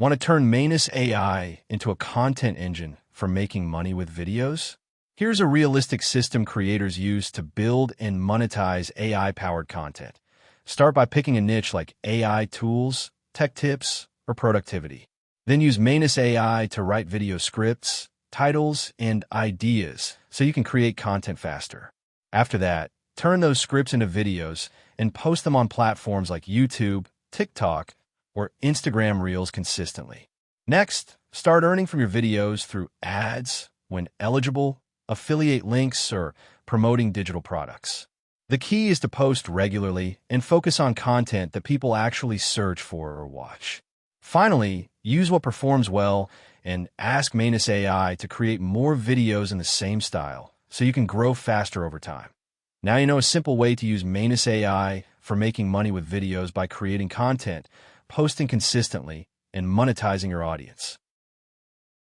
Want to turn Manus AI into a content engine for making money with videos? Here's a realistic system creators use to build and monetize AI-powered content. Start by picking a niche like AI tools, tech tips, or productivity. Then use Manus AI to write video scripts, titles, and ideas so you can create content faster. After that, turn those scripts into videos and post them on platforms like YouTube, TikTok, or Instagram Reels consistently. Next, start earning from your videos through ads when eligible, affiliate links, or promoting digital products. The key is to post regularly and focus on content that people actually search for or watch. Finally, use what performs well and ask Manus AI to create more videos in the same style so you can grow faster over time. Now you know a simple way to use Manus AI for making money with videos by creating content, posting consistently, and monetizing your audience.